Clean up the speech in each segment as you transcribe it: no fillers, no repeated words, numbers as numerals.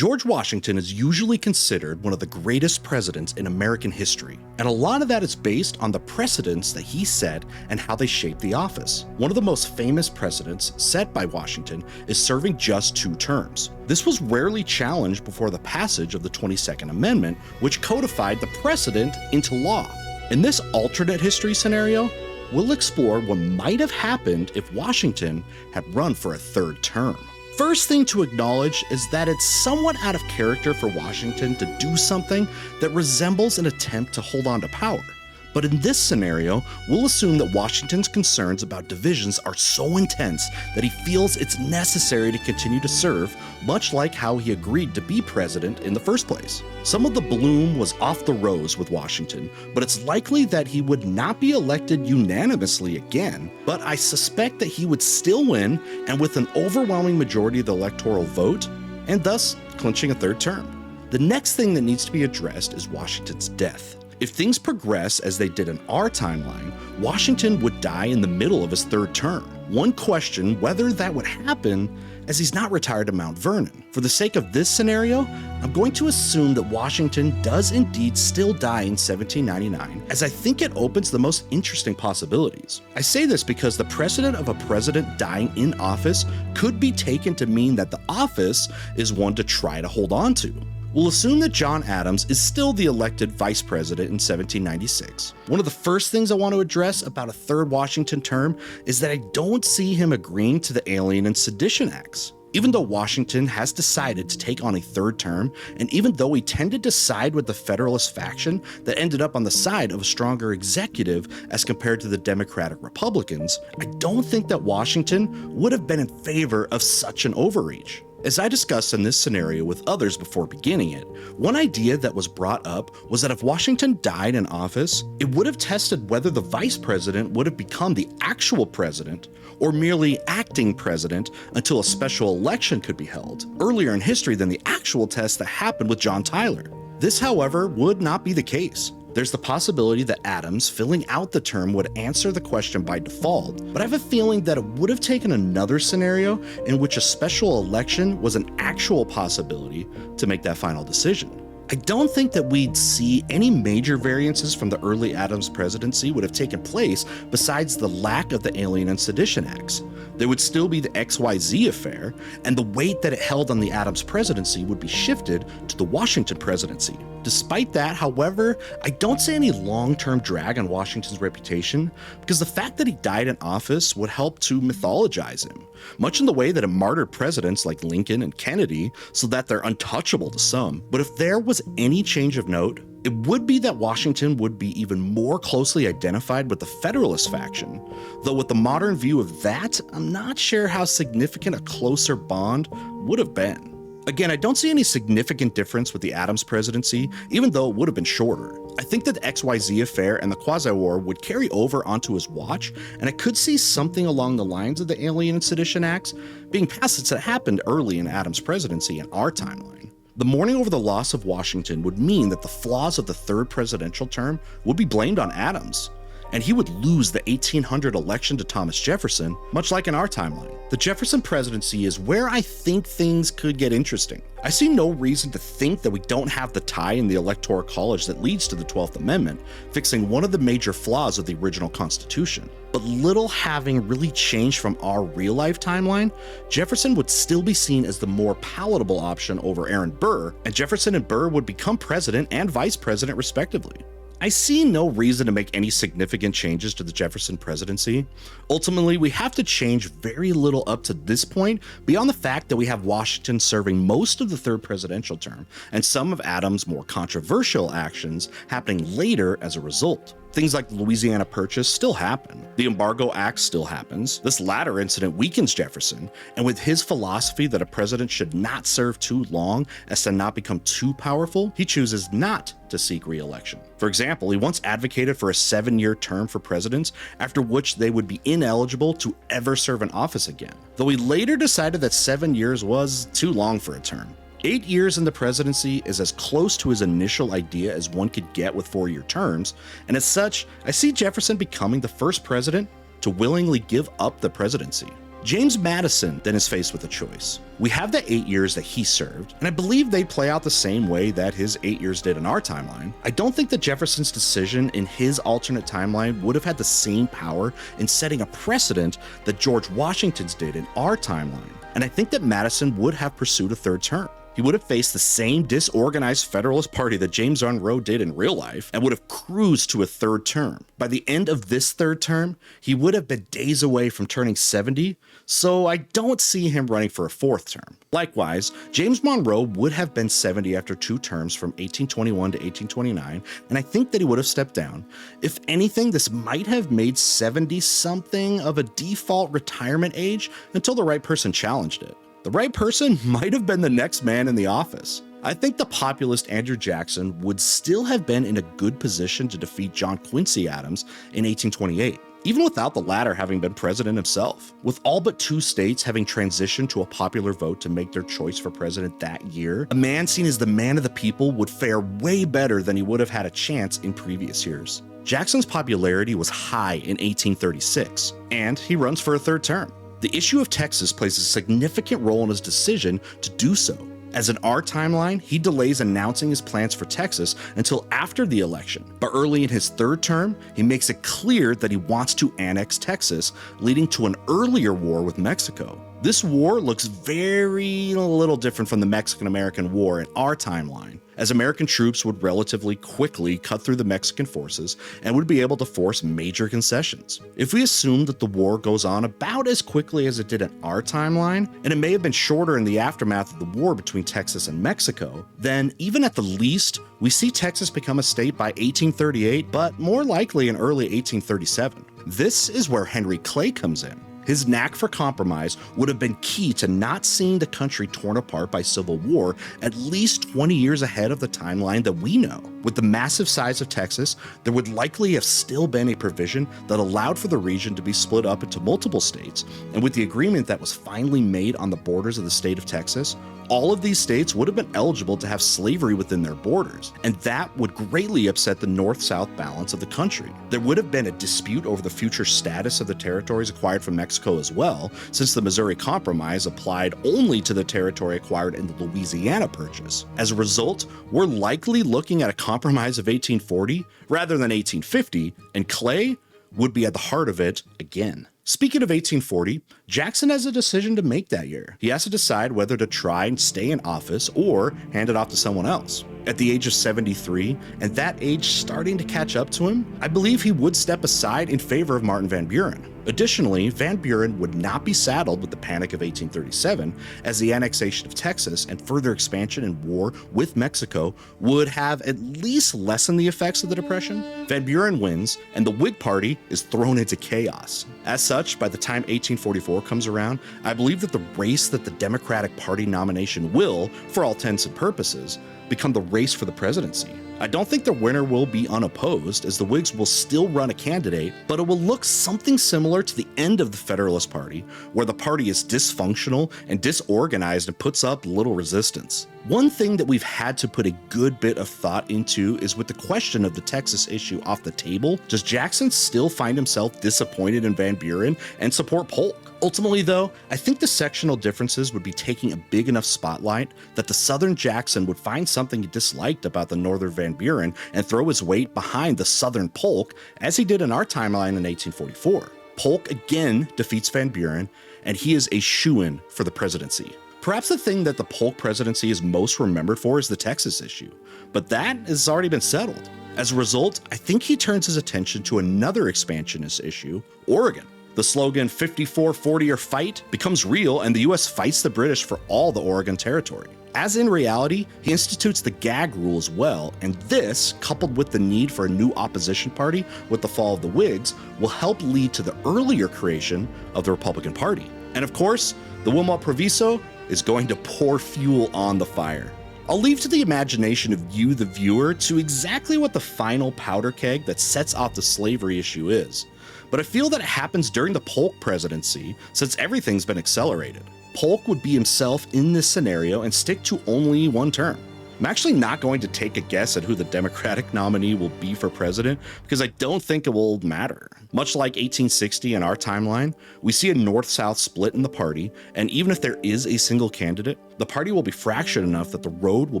George Washington is usually considered one of the greatest presidents in American history, and a lot of that is based on the precedents that he set and how they shaped the office. One of the most famous precedents set by Washington is serving just 2 terms. This was rarely challenged before the passage of the 22nd Amendment, which codified the precedent into law. In this alternate history scenario, we'll explore what might have happened if Washington had run for a 3rd term. First thing to acknowledge is that it's somewhat out of character for Washington to do something that resembles an attempt to hold on to power. But in this scenario, we'll assume that Washington's concerns about divisions are so intense that he feels it's necessary to continue to serve, much like how he agreed to be president in the first place. Some of the bloom was off the rose with Washington, but it's likely that he would not be elected unanimously again, but I suspect that he would still win, and with an overwhelming majority of the electoral vote, and thus clinching a 3rd term. The next thing that needs to be addressed is Washington's death. If things progress as they did in our timeline, Washington would die in the middle of his 3rd term. One question whether that would happen, as he's not retired to Mount Vernon. For the sake of this scenario, I'm going to assume that Washington does indeed still die in 1799, as I think it opens the most interesting possibilities. I say this because the precedent of a president dying in office could be taken to mean that the office is one to try to hold on to. We'll assume that John Adams is still the elected vice president in 1796. One of the first things I want to address about a 3rd Washington term is that I don't see him agreeing to the Alien and Sedition Acts. Even though Washington has decided to take on a 3rd term, and even though he tended to side with the Federalist faction that ended up on the side of a stronger executive as compared to the Democratic Republicans, I don't think that Washington would have been in favor of such an overreach. As I discussed in this scenario with others before beginning it, one idea that was brought up was that if Washington died in office, it would have tested whether the vice president would have become the actual president or merely acting president until a special election could be held, earlier in history than the actual test that happened with John Tyler. This, however, would not be the case. There's the possibility that Adams filling out the term would answer the question by default, but I have a feeling that it would have taken another scenario in which a special election was an actual possibility to make that final decision. I don't think that we'd see any major variances from the early Adams presidency would have taken place besides the lack of the Alien and Sedition Acts. There would still be the XYZ affair, and the weight that it held on the Adams presidency would be shifted to the Washington presidency. Despite that, however, I don't see any long-term drag on Washington's reputation because the fact that he died in office would help to mythologize him, much in the way that it martyred presidents like Lincoln and Kennedy so that they're untouchable to some. But if there was any change of note, it would be that Washington would be even more closely identified with the Federalist faction, though with the modern view of that, I'm not sure how significant a closer bond would have been. Again, I don't see any significant difference with the Adams presidency, even though it would have been shorter. I think that the XYZ affair and the Quasi-War would carry over onto his watch, and I could see something along the lines of the Alien and Sedition Acts being passed that happened early in Adams' presidency in our timeline. The mourning over the loss of Washington would mean that the flaws of the 3rd presidential term would be blamed on Adams, and he would lose the 1800 election to Thomas Jefferson, much like in our timeline. The Jefferson presidency is where I think things could get interesting. I see no reason to think that we don't have the tie in the Electoral College that leads to the 12th Amendment, fixing one of the major flaws of the original Constitution. But little having really changed from our real-life timeline, Jefferson would still be seen as the more palatable option over Aaron Burr, and Jefferson and Burr would become president and vice president respectively. I see no reason to make any significant changes to the Jefferson presidency. Ultimately, we have to change very little up to this point beyond the fact that we have Washington serving most of the 3rd presidential term, and some of Adams' more controversial actions happening later as a result. Things like the Louisiana Purchase still happen. The Embargo Act still happens. This latter incident weakens Jefferson, and with his philosophy that a president should not serve too long as to not become too powerful, he chooses not to seek re-election. For example, he once advocated for a 7-year term for presidents, after which they would be ineligible to ever serve in office again, though he later decided that 7 years was too long for a term. 8 years in the presidency is as close to his initial idea as one could get with 4-year terms, and as such, I see Jefferson becoming the first president to willingly give up the presidency. James Madison then is faced with a choice. We have the 8 years that he served, and I believe they play out the same way that his 8 years did in our timeline. I don't think that Jefferson's decision in his alternate timeline would have had the same power in setting a precedent that George Washington's did in our timeline, and I think that Madison would have pursued a third term. He would have faced the same disorganized Federalist Party that James Monroe did in real life and would have cruised to a third term. By the end of this third term, he would have been days away from turning 70, so I don't see him running for a fourth term. Likewise, James Monroe would have been 70 after 2 terms from 1821 to 1829, and I think that he would have stepped down. If anything, this might have made 70 something of a default retirement age until the right person challenged it. The right person might have been the next man in the office. I think the populist Andrew Jackson would still have been in a good position to defeat John Quincy Adams in 1828, even without the latter having been president himself. With all but 2 states having transitioned to a popular vote to make their choice for president that year, a man seen as the man of the people would fare way better than he would have had a chance in previous years. Jackson's popularity was high in 1836, and he runs for a third term. The issue of Texas plays a significant role in his decision to do so. As in our timeline, he delays announcing his plans for Texas until after the election, but early in his third term, he makes it clear that he wants to annex Texas, leading to an earlier war with Mexico. This war looks very little different from the Mexican-American War in our timeline, as American troops would relatively quickly cut through the Mexican forces and would be able to force major concessions. If we assume that the war goes on about as quickly as it did in our timeline, and it may have been shorter in the aftermath of the war between Texas and Mexico, then even at the least, we see Texas become a state by 1838, but more likely in early 1837. This is where Henry Clay comes in. His knack for compromise would have been key to not seeing the country torn apart by civil war at least 20 years ahead of the timeline that we know. With the massive size of Texas, there would likely have still been a provision that allowed for the region to be split up into multiple states, and with the agreement that was finally made on the borders of the state of Texas, all of these states would have been eligible to have slavery within their borders, and that would greatly upset the north-south balance of the country. There would have been a dispute over the future status of the territories acquired from Mexico as well, since the Missouri Compromise applied only to the territory acquired in the Louisiana Purchase. As a result, we're likely looking at a compromise of 1840 rather than 1850, and Clay would be at the heart of it again. Speaking of 1840, Jackson has a decision to make that year. He has to decide whether to try and stay in office or hand it off to someone else. At the age of 73, and that age starting to catch up to him, I believe he would step aside in favor of Martin Van Buren. Additionally, Van Buren would not be saddled with the Panic of 1837, as the annexation of Texas and further expansion and war with Mexico would have at least lessened the effects of the Depression. Van Buren wins, and the Whig Party is thrown into chaos. As such, by the time 1844 comes around, I believe that the race that the Democratic Party nomination will, for all intents and purposes, become the race for the presidency. I don't think the winner will be unopposed, as the Whigs will still run a candidate, but it will look something similar to the end of the Federalist Party, where the party is dysfunctional and disorganized and puts up little resistance. One thing that we've had to put a good bit of thought into is with the question of the Texas issue off the table, does Jackson still find himself disappointed in Van Buren and support Polk? Ultimately though, I think the sectional differences would be taking a big enough spotlight that the Southern Jackson would find something he disliked about the Northern Van Buren and throw his weight behind the Southern Polk, as he did in our timeline in 1844. Polk again defeats Van Buren, and he is a shoo-in for the presidency. Perhaps the thing that the Polk presidency is most remembered for is the Texas issue, but that has already been settled. As a result, I think he turns his attention to another expansionist issue, Oregon. The slogan 54-40 or fight becomes real, and the US fights the British for all the Oregon territory. As in reality, he institutes the gag rule as well, and this, coupled with the need for a new opposition party with the fall of the Whigs, will help lead to the earlier creation of the Republican Party. And of course, the Wilmot Proviso is going to pour fuel on the fire. I'll leave to the imagination of you, the viewer, to exactly what the final powder keg that sets off the slavery issue is. But I feel that it happens during the Polk presidency, since everything's been accelerated. Polk would be himself in this scenario and stick to only one term. I'm actually not going to take a guess at who the Democratic nominee will be for president because I don't think it will matter. Much like 1860 in our timeline, we see a north-south split in the party, and even if there is a single candidate, the party will be fractured enough that the road will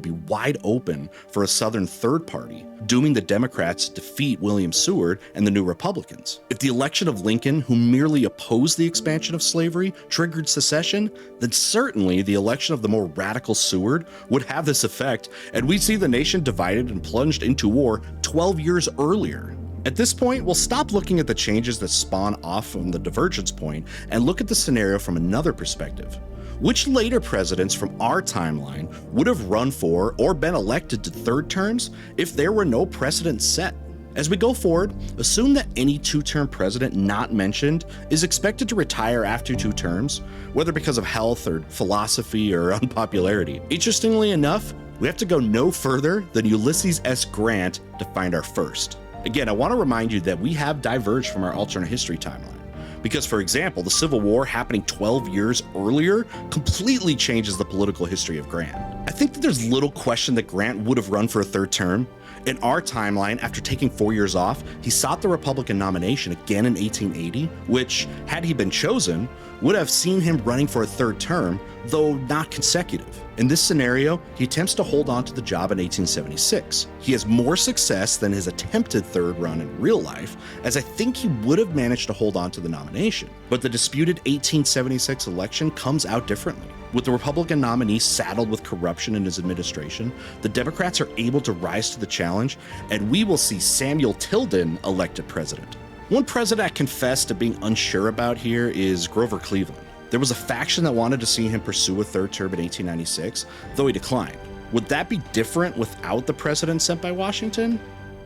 be wide open for a southern third party, dooming the Democrats to defeat William Seward and the New Republicans. If the election of Lincoln, who merely opposed the expansion of slavery, triggered secession, then certainly the election of the more radical Seward would have this effect, and we'd see the nation divided and plunged into war 12 years earlier. At this point, we'll stop looking at the changes that spawn off from the divergence point and look at the scenario from another perspective. Which later presidents from our timeline would have run for or been elected to third terms if there were no precedent set? As we go forward, assume that any two-term president not mentioned is expected to retire after 2 terms, whether because of health or philosophy or unpopularity. Interestingly enough, we have to go no further than Ulysses S. Grant to find our first. Again, I want to remind you that we have diverged from our alternate history timeline. Because, for example, the Civil War happening 12 years earlier completely changes the political history of Grant. I think that there's little question that Grant would have run for a third term. In our timeline, after taking 4 years off, he sought the Republican nomination again in 1880, which, had he been chosen, would have seen him running for a third term, though not consecutive. In this scenario, he attempts to hold on to the job in 1876. He has more success than his attempted third run in real life, as I think he would have managed to hold on to the nomination. But the disputed 1876 election comes out differently. With the Republican nominee saddled with corruption in his administration, the Democrats are able to rise to the challenge, and we will see Samuel Tilden elected president. One president I confess to being unsure about here is Grover Cleveland. There was a faction that wanted to see him pursue a third term in 1896, though he declined. Would that be different without the precedent sent by Washington?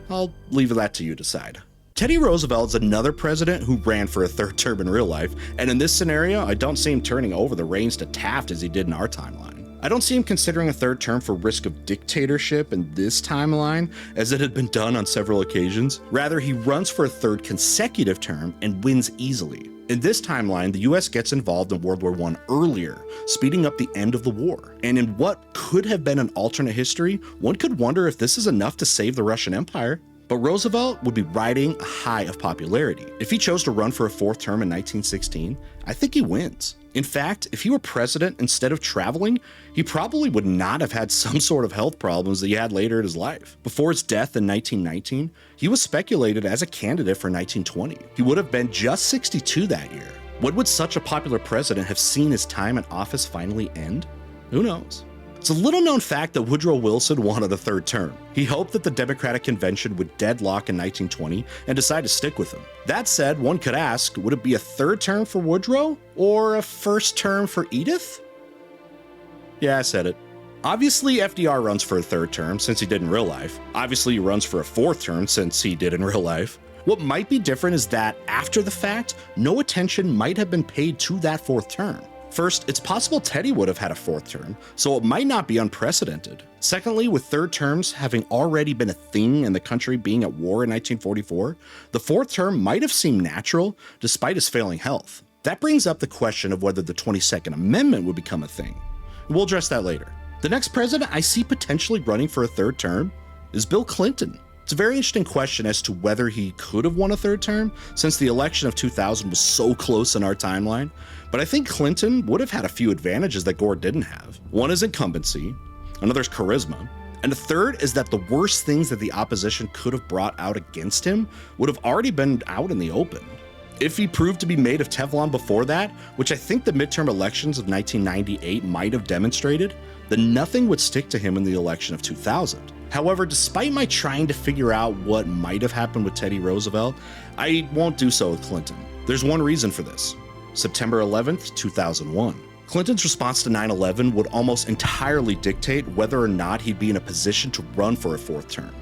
I'll leave that to you to decide. Teddy Roosevelt is another president who ran for a third term in real life, and in this scenario, I don't see him turning over the reins to Taft as he did in our timeline. I don't see him considering a third term for risk of dictatorship in this timeline, as it had been done on several occasions. Rather, he runs for a third consecutive term and wins easily. In this timeline, the US gets involved in World War I earlier, speeding up the end of the war. And in what could have been an alternate history, one could wonder if this is enough to save the Russian Empire. But Roosevelt would be riding a high of popularity. If he chose to run for a fourth term in 1916, I think he wins. In fact, if he were president instead of traveling, he probably would not have had some sort of health problems that he had later in his life. Before his death in 1919, he was speculated as a candidate for 1920. He would have been just 62 that year. When would such a popular president have seen his time in office finally end? Who knows? It's a little known fact that Woodrow Wilson wanted a third term. He hoped that the Democratic Convention would deadlock in 1920 and decide to stick with him. That said, one could ask, would it be a third term for Woodrow or a first term for Edith? Yeah, I said it. Obviously, FDR runs for a third term since he did in real life. Obviously, he runs for a fourth term since he did in real life. What might be different is that after the fact, no attention might have been paid to that fourth term. First, it's possible Teddy would have had a fourth term, so it might not be unprecedented. Secondly, with third terms having already been a thing and the country being at war in 1944, the fourth term might have seemed natural despite his failing health. That brings up the question of whether the 22nd Amendment would become a thing. We'll address that later. The next president I see potentially running for a third term is Bill Clinton. It's a very interesting question as to whether he could have won a third term, since the election of 2000 was so close in our timeline, but I think Clinton would have had a few advantages that Gore didn't have. One is incumbency, another is charisma, and the third is that the worst things that the opposition could have brought out against him would have already been out in the open. If he proved to be made of Teflon before that, which I think the midterm elections of 1998 might have demonstrated, then nothing would stick to him in the election of 2000. However, despite my trying to figure out what might have happened with Teddy Roosevelt, I won't do so with Clinton. There's one reason for this: September 11th, 2001. Clinton's response to 9/11 would almost entirely dictate whether or not he'd be in a position to run for a fourth term,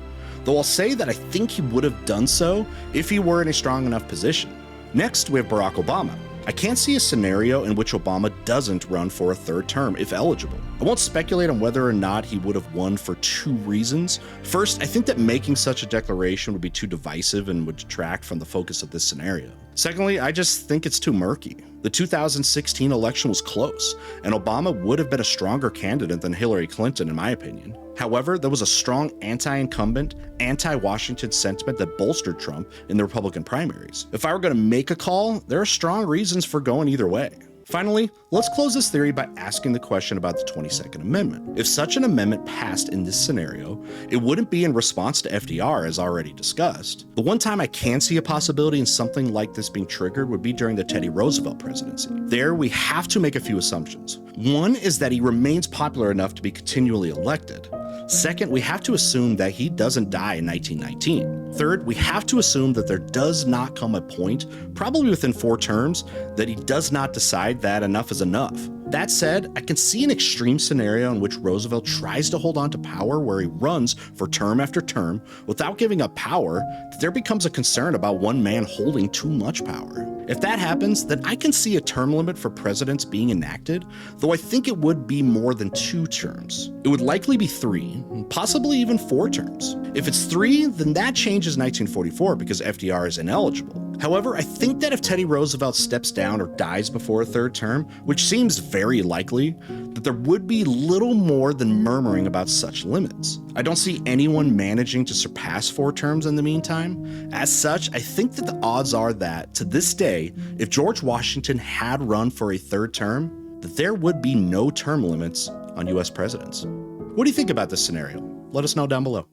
though I'll say that I think he would have done so if he were in a strong enough position. Next, we have Barack Obama. I can't see a scenario in which Obama doesn't run for a third term if eligible. I won't speculate on whether or not he would have won for 2 reasons. First, I think that making such a declaration would be too divisive and would detract from the focus of this scenario. Secondly, I just think it's too murky. The 2016 election was close, and Obama would have been a stronger candidate than Hillary Clinton in my opinion. However, there was a strong anti-incumbent, anti-Washington sentiment that bolstered Trump in the Republican primaries. If I were going to make a call, there are strong reasons for going either way. Finally, let's close this theory by asking the question about the 22nd Amendment. If such an amendment passed in this scenario, it wouldn't be in response to FDR, as already discussed. The one time I can see a possibility in something like this being triggered would be during the Teddy Roosevelt presidency. There, we have to make a few assumptions. One is that he remains popular enough to be continually elected. Second, we have to assume that he doesn't die in 1919. Third, we have to assume that there does not come a point, probably within 4 terms, that he does not decide that enough is enough. That said, I can see an extreme scenario in which Roosevelt tries to hold on to power where he runs for term after term without giving up power, that there becomes a concern about one man holding too much power. If that happens, then I can see a term limit for presidents being enacted, though I think it would be more than 2 terms. It would likely be 3, possibly even 4 terms. If it's 3, then that changes 1944 because FDR is ineligible. However, I think that if Teddy Roosevelt steps down or dies before a 3rd term, which seems very likely, that there would be little more than murmuring about such limits. I don't see anyone managing to surpass 4 terms in the meantime. As such, I think that the odds are that, to this day, if George Washington had run for a 3rd term, that there would be no term limits on US presidents. What do you think about this scenario? Let us know down below.